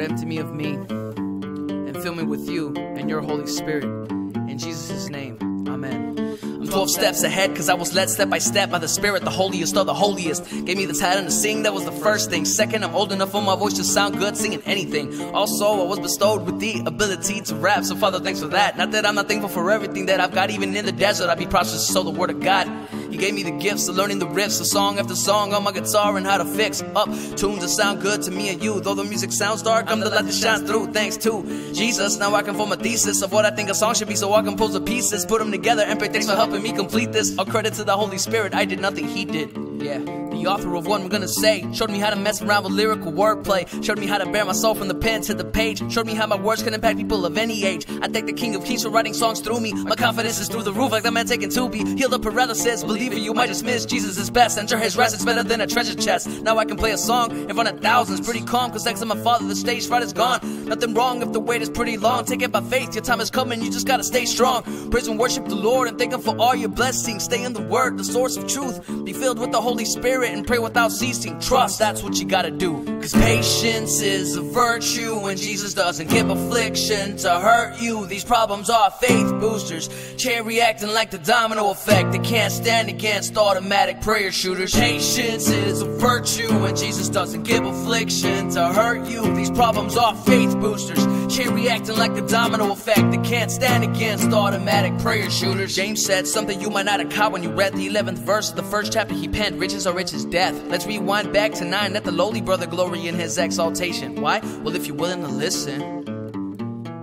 Lord, empty me of me and fill me with you and your Holy Spirit. In Jesus' name, amen. I'm 12 steps ahead cause I was led step by step by the Spirit, the holiest of the holiest. Gave me the talent to sing, that was the first thing. Second, I'm old enough for my voice to sound good singing anything. Also, I was bestowed with the ability to rap, so Father, thanks for that. Not that I'm not thankful for everything that I've got, even in the desert I'd be prosperous to sow the word of God. He gave me the gifts of learning the riffs, so song after song on my guitar, and how to fix up tunes that sound good to me and you. Though the music sounds dark, I'm the light that shines through. Thanks to Jesus, now I can form a thesis of what I think a song should be, so I compose the pieces, put them together, and pray thanks for helping me complete this. All credit to the Holy Spirit, I did nothing, He did. Yeah, the author of what I'm gonna say showed me how to mess around with lyrical wordplay, showed me how to bear my soul from the pen to the page, showed me how my words can impact people of any age. I thank the King of Kings for writing songs through me. My confidence is through the roof like the man taking Tubi. Heal the paralysis, believer you might just miss. Jesus is best, enter His rest, it's better than a treasure chest. Now I can play a song in front of thousands, pretty calm, cause thanks to my Father the stage fright is gone. Nothing wrong if the wait is pretty long, take it by faith, your time is coming, you just gotta stay strong. Praise and worship the Lord and thank Him for all your blessings. Stay in the Word, the source of truth, be filled with the Holy Spirit and pray without ceasing. Trust, that's what you gotta do. Cause patience is a virtue and Jesus doesn't give affliction to hurt you. These problems are faith boosters, chain reacting like the domino effect. They can't stand against automatic prayer shooters. Patience is a virtue and Jesus doesn't give affliction to hurt you. These problems are faith boosters, chain reacting like the domino effect. They can't stand against automatic prayer shooters. James said something you might not have caught when you read the 11th verse of the first chapter he penned. Riches are rich as death. Let's rewind back to 9. Let the lowly brother glory in his exaltation. Why? Well, if you're willing to listen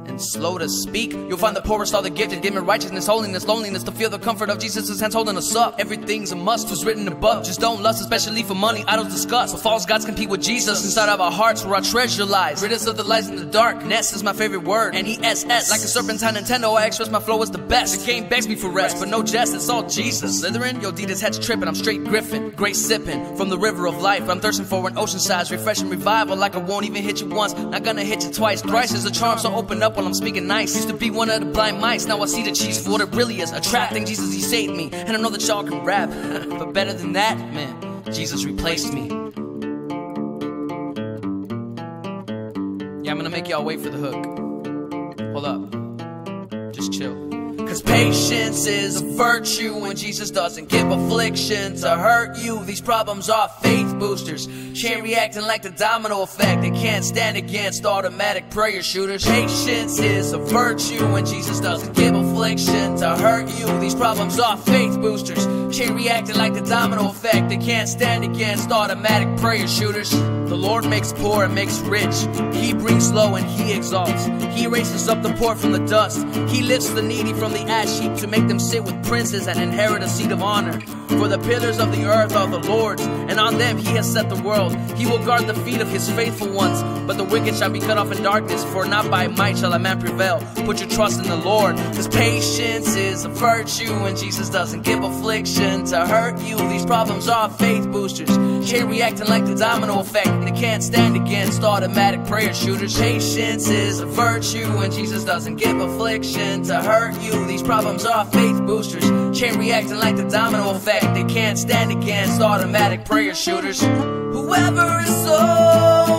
and slow to speak, you'll find the poorest are the gifted, given righteousness, holiness, loneliness, to feel the comfort of Jesus' hands holding us up. Everything's a must, was written above. Just don't lust, especially for money, idols discuss. So false gods compete with Jesus inside of our hearts, where our treasure lies. Rid us of the lies in the dark. Ness is my favorite word. N-E-S-S, like a serpentine Nintendo, I express my flow as the best. The game begs me for rest, but no jest, it's all Jesus. Slytherin, yo, Dita's head's tripping, I'm straight Griffin. Grace sipping from the river of life. I'm thirsting for an ocean size, refreshing revival, like I won't even hit you once, not gonna hit you twice. Thrice is a charm, so open up while I'm speaking nice. Used to be one of the blind mice, now I see the cheese for what it really is. A trap, thank Jesus He saved me, and I know that y'all can rap. But better than that, man, Jesus replaced me. Yeah, I'm gonna make y'all wait for the hook. Hold up, just chill. Cause patience is a virtue and Jesus doesn't give affliction to hurt you. These problems are faith boosters, chain reacting like the domino effect. They can't stand against automatic prayer shooters. Patience is a virtue and Jesus doesn't give affliction to hurt you. These problems are faith boosters, chain reacting like the domino effect. They can't stand against automatic prayer shooters. The Lord makes poor and makes rich. He brings low and He exalts. He raises up the poor from the dust. He lifts the needy from the ash heap to make them sit with princes and inherit a seat of honor. For the pillars of the earth are the Lord's, and on them He has set the world. He will guard the feet of His faithful ones, but the wicked shall be cut off in darkness, for not by might shall a man prevail. Put your trust in the Lord, cause patience is a virtue, and Jesus doesn't give affliction to hurt you. These problems are faith boosters, chain reacting like the domino effect. They can't stand against automatic prayer shooters. Patience is a virtue, and Jesus doesn't give affliction to hurt you. These problems are faith boosters, chain reacting like the domino effect. They can't stand against automatic prayer shooters. Whoever is so